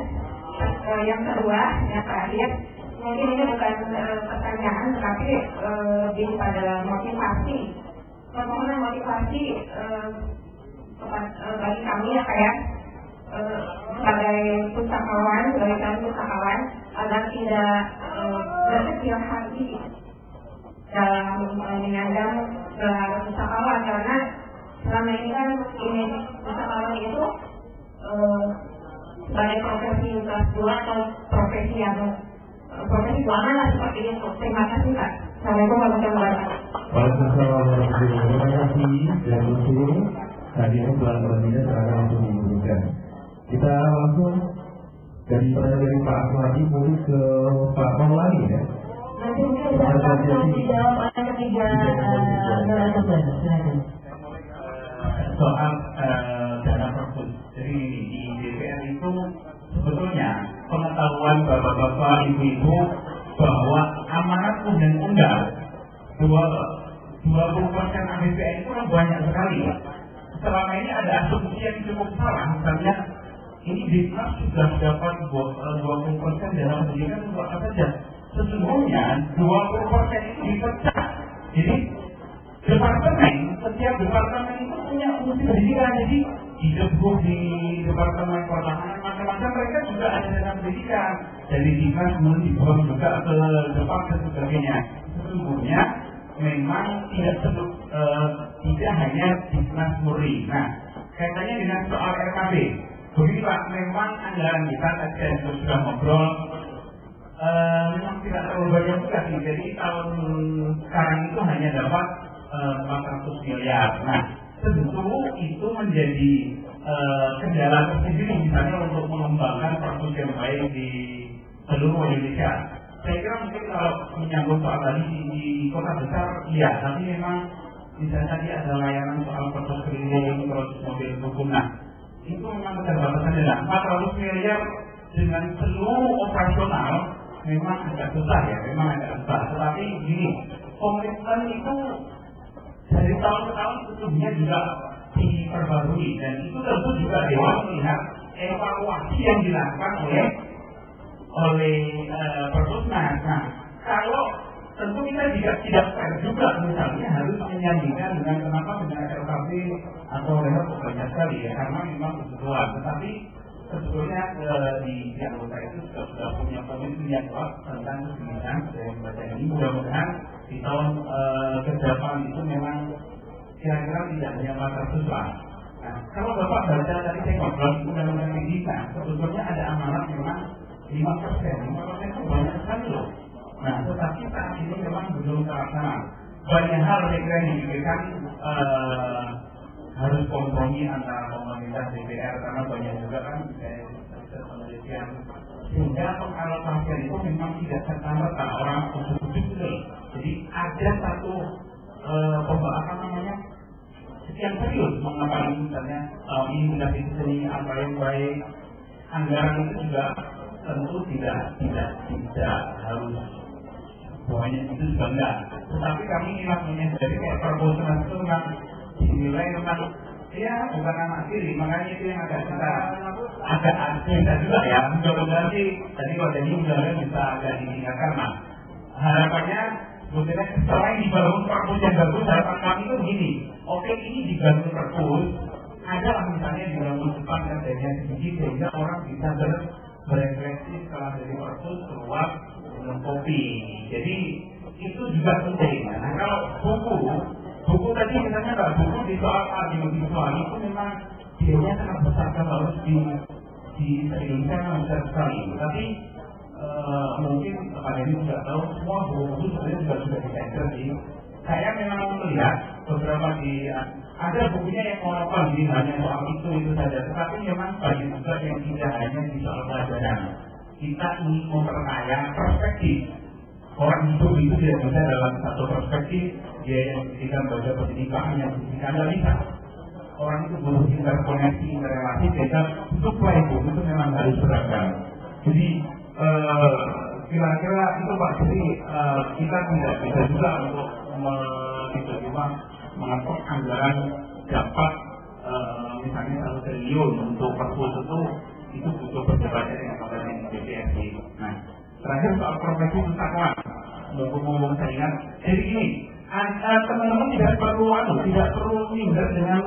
yang kedua, yang terakhir, mungkin ini bukan pertanyaan, tetapi lebih pada motivasi. Permohonan motivasi bagi kami ya kayak sebagai pustakawan, agar tidak berkecil hati dalam menyandang gelar pustakawan, karena selama ini kan ini pustakawan itu sebagai profesi kelas 2 atau profesi keuangan lah seperti itu. Terima kasih Pak. Assalamualaikum warahmatullahi wabarakatuh.
Waalaikumsalam warahmatullahi wabarakatuh. Terima kasih dan usul hadirin tuan-tuan ini serahkan untuk diberikan. Kita langsung dari Pak Aswadi mulai ke Pak Maulani ya.
Nanti mungkin bisa dijawab oleh ketiga narasumber.
Soal dana perpus. Jadi di DPR itu sebetulnya pengetahuan bapak-bapak, ibu-ibu bahwa amanat undang-undang 20% APBN itu kan banyak sekali. Selama ini ada asumsi yang cukup salah, misalnya ini Dinas sudah dapat 20% dalam pendidikan untuk apa saja. Sesungguhnya 20% itu dipecah. Jadi setiap departemen itu punya fungsi pendidikan. Jadi di departemen pertahanan macam-macam mereka juga ada dana pendidikan. Dari Dinas kemudian dibawa juga ke depan dan sebagainya. Sesungguhnya memang tidak hanya Dinas murni. Nah, kaitannya dengan soal RKB. Begini Pak, memang anggaran kita tadi sudah ngobrol, memang tidak terlalu banyak juga sih. Jadi tahun sekarang itu hanya dapat 400 miliar. Nah, tentu itu menjadi kendala tersendiri misalnya untuk mengembangkan proses yang baik di seluruh Indonesia. Saya kira mungkin kalau menyambut soal tadi di kota besar, iya, tapi memang misalnya tadi ada layanan soal proses keliling, proses mobil hukum. Nah, itu memang keterbatasannya. Nah, 400 miliar dengan seluruh operasional memang agak susah ya, memang agak susah. Tetapi gini, komitmen itu dari tahun ke tahun sesungguhnya juga diperbarui, dan itu tentu juga Dewan melihat evaluasi yang dilakukan oleh Perpusnas. Nah, kalau tentu kita juga tidak fair juga misalnya harus menyandingkan dengan kenapa dengan LKP atau Rehab banyak sekali ya, karena memang kebutuhan. Tetapi sebetulnya di anggota itu sudah punya komitmen yang kuat tentang kesenian dari membaca ini. Mudah-mudahan di tahun ke depan itu memang kira-kira tidak hanya 400 lah. Nah, kalau Bapak baca tadi saya ngobrol undang-undang pendidikan, sebetulnya ada amanat memang 5%. 5% itu banyak sekali loh. Nah, tetapi saat ini memang belum terlaksana. Banyak hal yang dipikirkan harus kompromi antara pemerintah DPR, karena banyak juga kan penelitian, sehingga pengalokasian itu memang tidak serta-merta orang ujuk-ujuk gitu. Jadi ada satu pembahasan namanya sekian serius mengenai misalnya ini dikasih seni apa yang baik. Anggaran itu juga tentu tidak harus pokoknya itu juga enggak. Tetapi kami ingin menyadari kayak proposal itu memang dinilai memang ya bukan anak diri, makanya itu yang agak kita juga ya. Mudah-mudahan sih tadi kalau jadi mudah-mudahan bisa agak ditingkatkan. Nah, harapannya sebetulnya selain dibangun perpus yang bagus, harapan kami itu begini. Oke, ini dibangun perpus, ada misalnya dibangun depan dan daya sedikit sehingga orang bisa berefleksi setelah dari perpus keluar minum kopi. Jadi itu juga penting. Nah, kalau buku tadi misalnya nggak buku di soal audiovisual itu memang biayanya sangat besar kalau harus di Indonesia memang besar sekali. Tapi mungkin Pak Denny juga tahu semua buku sebenarnya juga sudah di-censor sih. Saya memang melihat beberapa ada bukunya yang monopol di hanya soal itu saja. Tetapi memang banyak juga yang tidak hanya di soal pelajaran. Kita ingin memperkaya perspektif. Orang hidup itu tidak bisa dalam satu perspektif. Dia yang pendidikan baca pendidikan, yang pendidikan tidak bisa. Orang itu butuh interkoneksi, interrelasi, sehingga supply buku itu memang harus beragam. Jadi kira-kira itu Pak, jadi kita tidak bisa juga untuk tiba-tiba mengatur anggaran dapat misalnya 1 triliun untuk perpus itu butuh perdebatan yang ada di DPRD. Nah, terakhir soal profesi pustakawan, ngomong saya ingat. Jadi gini, teman-teman tidak perlu minder dengan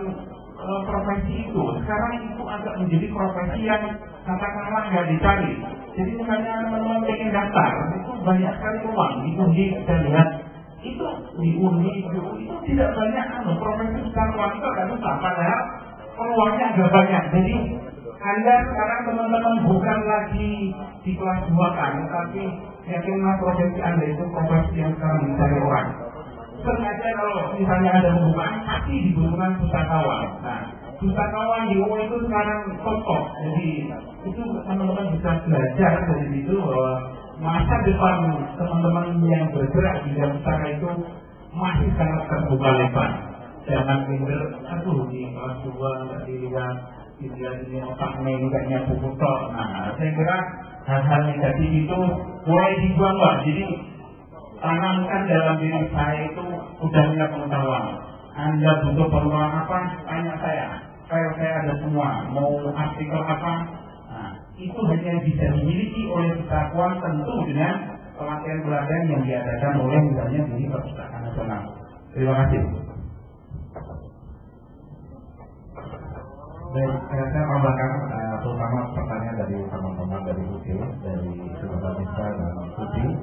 profesi itu. Sekarang itu agak menjadi profesi yang katakanlah nggak dicari. Jadi misalnya teman-teman ingin daftar, itu banyak sekali uang. Di Undi kita lihat, itu di Undi itu tidak banyak profesi pustakawan itu agak susah. Padahal peluangnya agak banyak. Jadi Anda sekarang teman-teman bukan lagi di kelas 2 kan, tapi yakinlah profesi Anda itu profesi yang sekarang dicari orang. Sengaja kalau misalnya ada pembukaan pasti dibutuhkan pustakawan. Nah, pustakawan di UU itu sekarang top. Jadi itu teman-teman bisa belajar dari situ bahwa masa depan teman-teman yang bergerak di bidang pustaka itu masih sangat terbuka lebar. Jangan minder, di kelas 2 nggak dilihat ini otaknya enggaknya buku tok. Nah, saya kira hal-hal negatif itu mulai dibuang Pak. Jadi tanamkan dalam diri saya itu udah punya pengetahuan. Anda butuh peluang apa? Tanya saya. Saya ada semua. Mau artikel apa? Nah, itu hanya bisa dimiliki oleh pustakawan tentu dengan pelatihan-pelatihan yang diadakan oleh misalnya di Perpustakaan Nasional. Terima kasih.
Dan saya tambahkan terutama pertanyaan dari teman-teman dari UT, dari Saudara Mista dan Putri.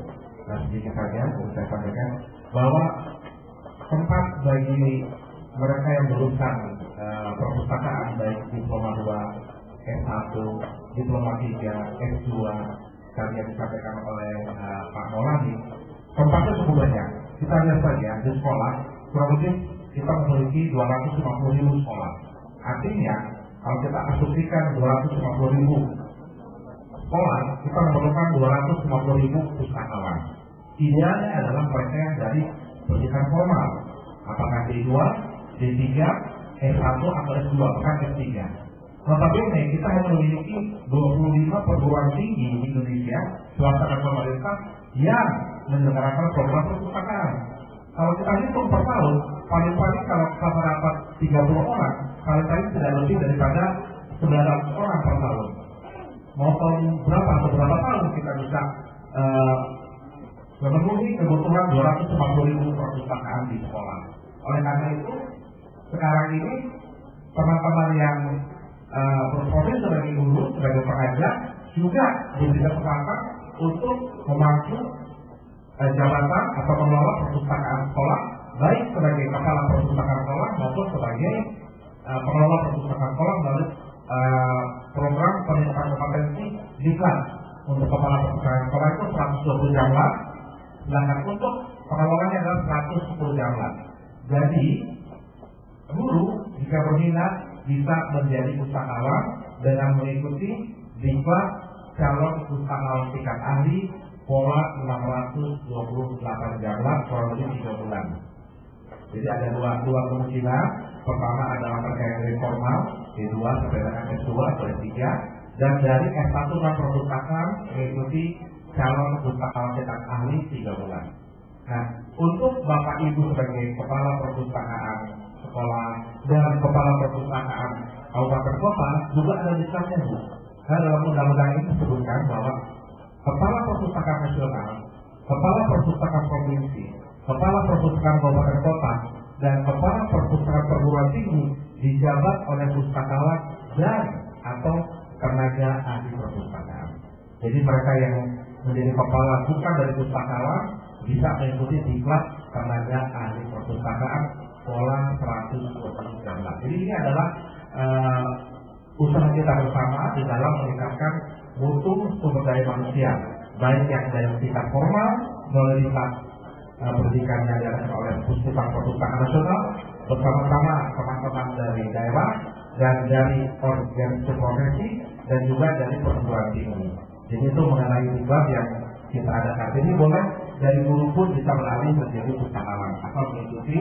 Dan sedikit saja untuk saya sampaikan bahwa tempat bagi mereka yang lulusan perpustakaan baik diploma 2, S1, diploma 3, S2 tadi yang disampaikan oleh Pak Maulani, tempatnya cukup banyak. Kita lihat saja di sekolah kurang lebih kita memiliki 250.000 sekolah. Artinya kalau kita asumsikan 250.000 sekolah, kita memerlukan 250.000 pustakawan. Idealnya adalah mereka yang dari pendidikan formal, apakah D2, D3, S1 atau S2, bahkan S3. Notabene kita hanya memiliki 25 perguruan tinggi di Indonesia, swasta dan pemerintah yang menyelenggarakan program perpustakaan. Kalau kita hitung per tahun, paling-paling kalau kita mendapat 30 orang, paling-paling tidak lebih daripada 900 orang per tahun. Mau tahun berapa atau berapa tahun kita bisa memenuhi kebutuhan 250.000 perpustakaan di sekolah. Oleh karena itu, sekarang ini teman-teman yang berprofesi sebagai guru, sebagai pengajar juga diberikan kesempatan untuk memangku jabatan atau mengelola perpustakaan sekolah, baik sebagai kepala perpustakaan sekolah maupun sebagai pengelola perpustakaan sekolah melalui program peningkatan kompetensi diklat. Untuk kepala perpustakaan sekolah itu 120 jam lah, sedangkan untuk pengelolanya adalah 110 jam lah. Jadi guru jika berminat bisa menjadi pustakawan dengan mengikuti diklat calon pustakawan tingkat ahli pola 628 jam lah kurang lebih 3 bulan. Jadi ada dua kemungkinan. Pertama adalah terkait dari formal D2 sampai dengan S2 atau S3, dan dari S1 dan perpustakaan mengikuti calon pustakawan tingkat ahli 3 bulan. Nah, untuk Bapak Ibu sebagai kepala perpustakaan sekolah dan kepala perpustakaan kabupaten kota juga ada diklatnya Bu. Karena dalam undang-undang ini disebutkan bahwa kepala perpustakaan nasional, kepala perpustakaan provinsi, kepala perpustakaan kabupaten kota, dan kepala perpustakaan perguruan tinggi dijabat oleh pustakawan dan atau tenaga ahli perpustakaan. Jadi mereka yang menjadi kepala bukan dari pustakawan, bisa mengikuti diklat tenaga ahli perpustakaan pola 12019. Jadi ini adalah usaha kita bersama di dalam meningkatkan mutu sumber daya manusia, baik yang dari tingkat formal melalui pendidikan yang diadakan oleh Pusat Perpustakaan Nasional bersama-sama teman-teman dari daerah dan dari organisasi profesi dan juga dari perguruan tinggi. Jadi itu mengenai diklat yang kita adakan. Jadi boleh dari guru pun bisa beralih menjadi pustakawan atau mengikuti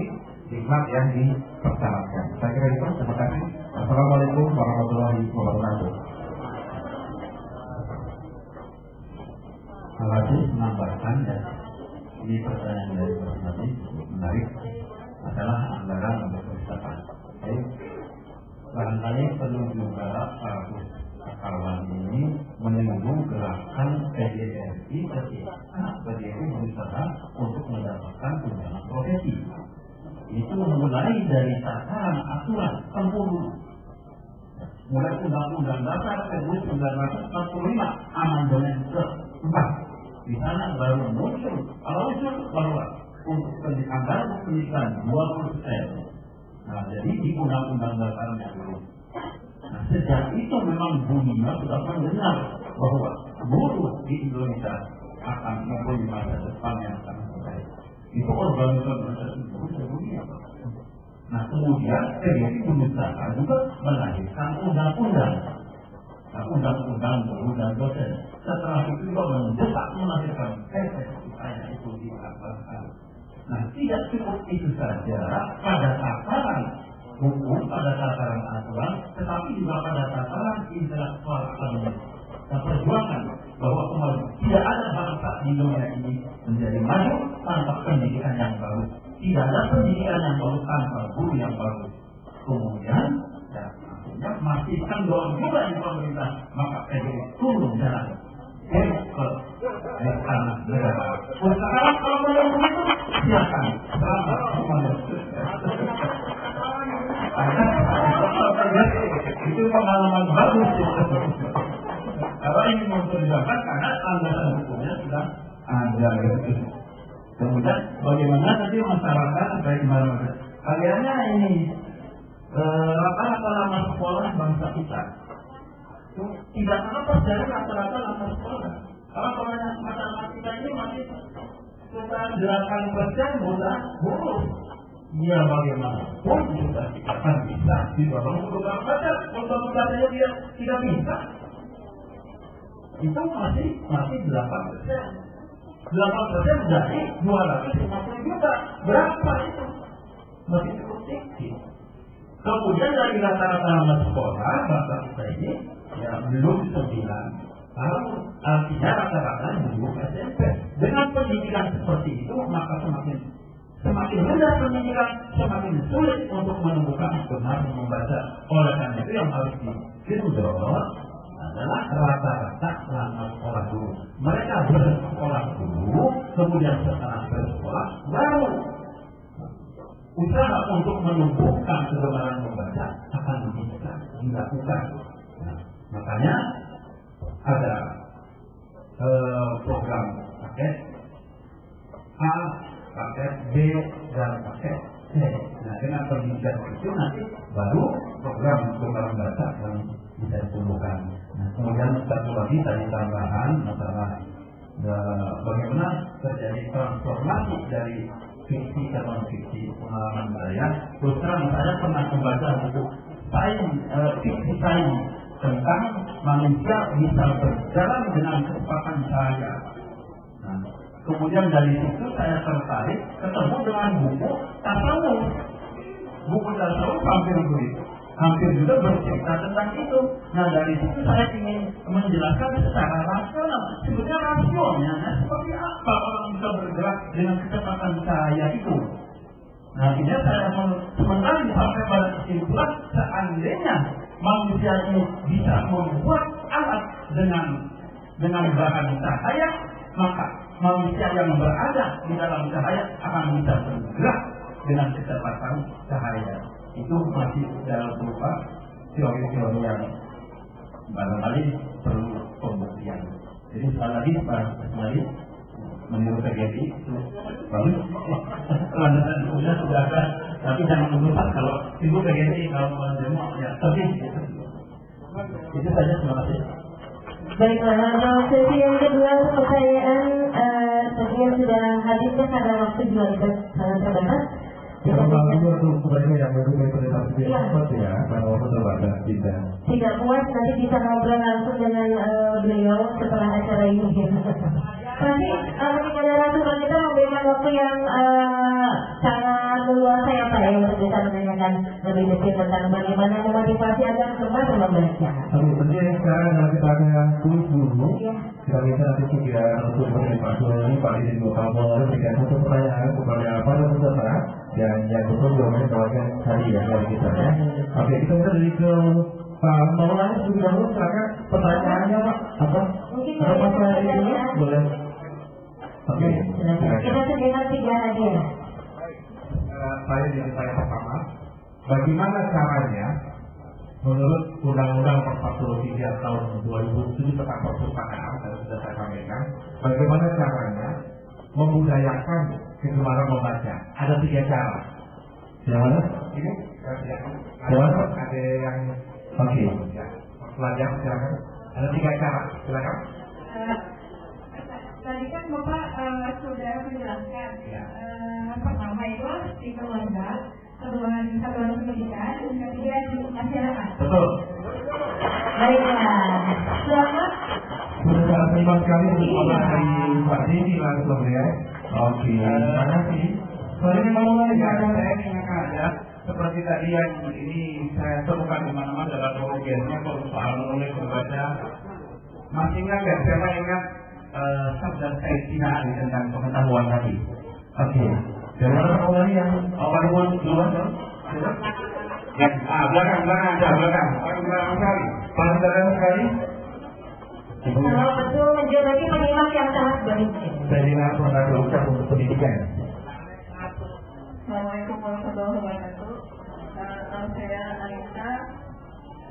diklat yang dipersyaratkan. Saya kira itu. Terima kasih. Assalamualaikum warahmatullahi wabarakatuh.
Terima kasih menambahkan dan ini pertanyaan dari Pak Nadi menarik masalah anggaran untuk perpustakaan. Baik, barangkali perlu juga para pustakawan ini menunggu gerakan PDRI ketika berdiri berusaha untuk mendapatkan tunjangan profesi. Itu mulai dari tataran aturan tempurung, mulai Undang-Undang Dasar 1945 amandemen ke-4. Di sana baru muncul, kalau muncul bahwa untuk anggaran pendidikan 20%. Nah, jadi di Undang-Undang Dasarnya dulu. Nah, sejak itu memang dunia sudah mendengar bahwa buruh di Indonesia akan mempunyai masa depan yang sangat baik. Itu organisasi buruh sedunia. Nah, kemudian PBB berusaha juga melahirkan undang-undang. Nah, undang-undang buruh dan dosen. Setelah itu juga mendesak melahirkan saya itu dilakukan. Nah, tidak cukup itu saja pada tataran hukum, pada tataran aturan, tetapi juga pada tataran intelektual akademik. Nah, perjuangan bahwa tidak ada bangsa di dunia ini menjadi maju tanpa pendidikan yang bagus. Tidak ada pendidikan yang bagus tanpa guru yang bagus. Kemudian, ya, maksudnya masih kendor juga di pemerintah, maka PBB turun jalan ke tanah negara. Sekarang kalau menunggu itu silakan. Selamat semuanya. Itu pengalaman bagus. Kalau ini mau dilakukan karena landasan hukumnya sudah ada. Kemudian bagaimana nanti masyarakat baik mana? Kaliannya ini rata-rata lama sekolah bangsa kita itu tidak lepas dari rata-rata lama sekolah. Kalau masyarakat kita ini masih sekitar 8% mudah boros. Ya bagaimana pun juga kita akan bisa di bawah program baca, untuk bacanya dia tidak bisa. Itu masih 8%. 8% dari 250 juta. Berapa itu? Masih cukup tinggi. Kemudian dari rata-rata lama sekolah bangsa kita ini ya belum 9 tahun. Artinya rata-rata belum SMP. Dengan pendidikan seperti itu maka semakin rendah pendidikan, semakin sulit untuk menemukan benar membaca. Oleh karena itu yang harus digendor adalah rata-rata lama sekolah dulu. Mereka bersekolah dulu, kemudian setelah bersekolah baru usaha untuk menumbuhkan kegemaran membaca akan bisa dilakukan. Nah, makanya ada program paket A, paket B, dan paket C. Nah, dengan pendidikan itu nanti baru program kegemaran membaca yang bisa ditumbuhkan. Nah, kemudian satu lagi tadi tambahan masalah bagaimana terjadi transformasi dari fiksi ke non-fiksi. Pengalaman saya, terus terang saya pernah membaca buku fiksi sains tentang manusia bisa berjalan dengan kecepatan cahaya. Nah, kemudian dari situ saya tertarik ketemu dengan buku tasawuf. Buku tasawuf hampir begitu. Hampir juga bercerita tentang itu. Nah, dari situ saya ingin menjelaskan secara rasional. Sebenarnya rasionalnya seperti apa orang bisa bergerak dengan kecepatan cahaya itu. Nah, akhirnya saya sementara sampai pada kesimpulan seandainya manusia ini bisa membuat alat dengan bahan cahaya, maka manusia yang berada di dalam cahaya akan bisa bergerak dengan kecepatan cahaya. Itu masih dalam berupa teori-teori yang barangkali perlu pembuktian. Jadi sekali lagi Pak Ismail, menurut PGRI bagus. Landasan sudah ada, tapi jangan lupa kalau ibu PGRI kalau mau demo ya tertib. Itu saja, terima kasih.
Baiklah, untuk sesi yang kedua pertanyaan sepertinya sudah habis karena waktu juga kita sangat terbatas.
Kalau untuk kebanyakan yang mendukung presentasi ya, kalau ada tidak
puas nanti bisa ngobrol langsung dengan beliau setelah acara ini. Nanti ketika narasumber kita memberikan waktu yang sangat luas ya Pak ya untuk bisa menanyakan lebih detail tentang bagaimana memotivasi agar semua membaca.
Oke, penting sekarang kalau kita ada kuis dulu, kita minta nanti juga untuk Pak Doni, Pak Didi Kamu memberikan satu pertanyaan kepada para peserta dan yang betul jawabannya kawasan tadi ya dari kita ya. Oke, kita minta dari ke Pak Maulana terlebih dahulu, silakan pertanyaannya Pak. Apa? Ada masalah ini boleh. Oke,
kita sediakan 3 hadiah.
Saya jadi saya pertama, bagaimana caranya menurut Undang-Undang Nomor 43 Tahun 2007 tentang Perpustakaan yang sudah saya sampaikan, bagaimana caranya membudayakan kegemaran membaca? Ada 3 cara. Yang mana? Ini ada yang oke. Pelajar silakan. Ada 3 cara. Silakan.
Tadi kan Bapak sudah menjelaskan pertama itu di keluarga, kedua di satuan pendidikan, dan ketiga di masyarakat.
Betul.
Baiklah, selamat.
Sudah terima sekali untuk dari Pak Didi langsung ya. Oke, terima kasih. Saya mau nanya, saya ingatkan ya, seperti tadi yang ini saya temukan di mana-mana dalam program kalau soal menulis membaca. Masih ingat ya? Siapa ingat sabda Sayyidina Ali tentang pengetahuan tadi? Oke. Dari mana kembali yang awal duluan dong? Ya, belakang sekali. Paling belakang sekali.
Kalau betul menjadi penyimak yang sangat baik.
Jadi langsung ada ucap untuk pendidikan.
Assalamualaikum warahmatullahi wabarakatuh. Nama saya Anissa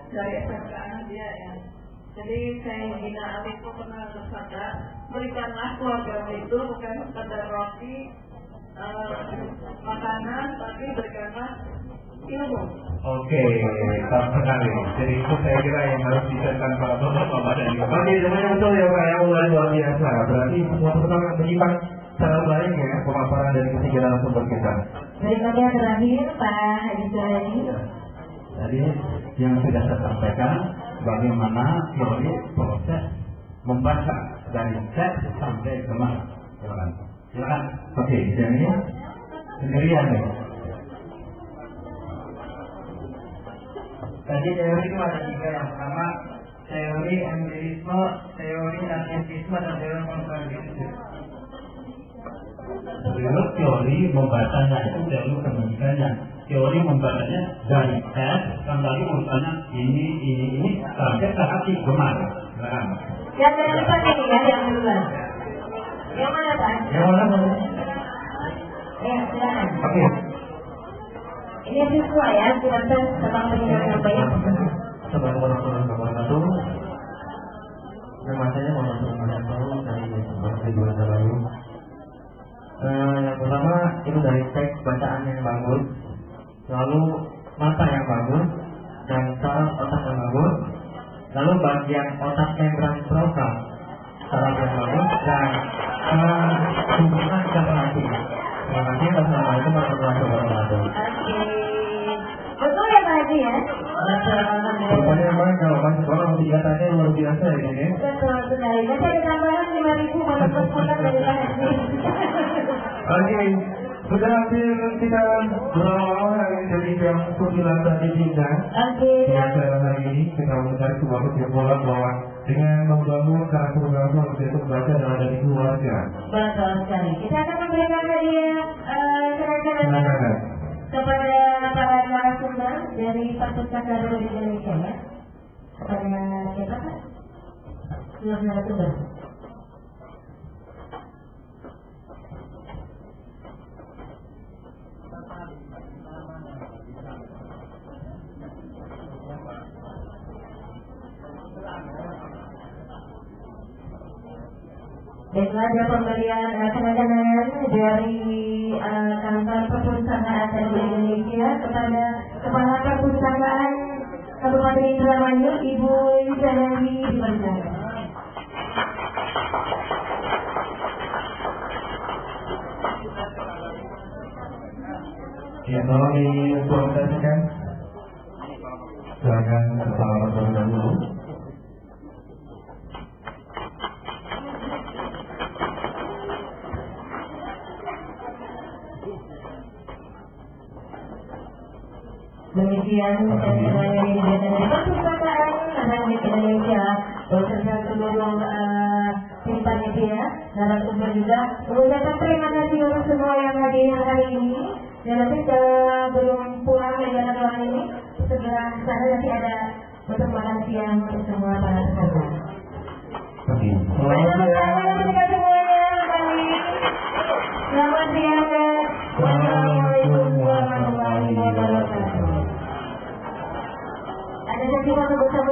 dari SMK Ahmadiyah ya. Jadi Sayyidina Ali itu pernah bersabda, berikanlah keluarga itu bukan sekedar roti, makanan, tapi berikanlah ilmu.
Oke, sama sekali. Jadi itu saya kira yang harus diceritakan Pak Bapak dan Ibu. Oke, semuanya betul ya Pak, yang luar biasa. Berarti semua pertama menyimak secara baik ya pemaparan dari ketiga narasumber kita.
Berikutnya terakhir Pak Haji Suhaimi.
Tadi yang sudah saya sampaikan bagaimana teori proses membaca dari teks sampai gemar. Silakan.
Oke, yang ini sendirian nih.
Tadi teori itu ada 3, yang pertama teori empirisme, teori naturalisme, dan teori konstruktivisme.
Sebelum teori membacanya itu teori pendidikannya. Teori membacanya dari teks kembali urutannya ini sampai ke hati gemar. Silakan.
Yang depan ini ya, yang duluan. Yang mana Pak?
Yang mana?
Ya, silakan.
Oke.
Ini siswa ya, kita tentang pendidikan yang banyak.
Assalamualaikum warahmatullahi wabarakatuh. Nama saya Muhammad Sulaiman dari Universitas Jurusan Lalu. Yang pertama itu dari teks bacaan yang bagus, lalu mata yang bagus, dan saraf otak yang bagus, lalu bagian otak membran frontal saraf yang bagus, dan hubungan dengan hati. Terima kasih. Wassalamualaikum warahmatullahi wabarakatuh.
Betul ya Pak Haji ya?
Rupanya memang kalau masih orang kegiatannya luar biasa ya ini.
Betul sekali. Masih ada tambahan 5.000 untuk kesempatan dari Pak Haji.
Oke, sudah hampir kita beberapa orang yang jadi jam 9 tadi Dinda.
Oke.
Di acara hari ini kita mencari sebuah kesimpulan bahwa dengan membangun karakter bangsa untuk membaca adalah dari keluarga.
Betul sekali. Kita akan memberikan hadiah
Silakan.
kepada para narasumber dari Perpustakaan Republik Indonesia ya. Kepada siapa Pak? Dua narasumber. Baiklah, ada pemberian kenang-kenangan dari kantor perpustakaan Republik Indonesia kepada Kepala Perpustakaan Kabupaten Indramayu, Ibu Yudhanawi dipersilakan.
Ya, tolong diimplementasikan. Silakan kepala terlebih dahulu.
Demikian kenangan yang diberikan dari Perpustakaan Republik Indonesia beserta seluruh tim panitia, narasumber juga mengucapkan terima kasih untuk semua yang hadir hari ini. Dan nanti belum pulang dari ruangan ini, segera sana nanti ada untuk makan siang untuk semua para peserta.
Oke.
Selamat siang dan wassalamualaikum warahmatullahi wabarakatuh. Ada sesi foto bersama.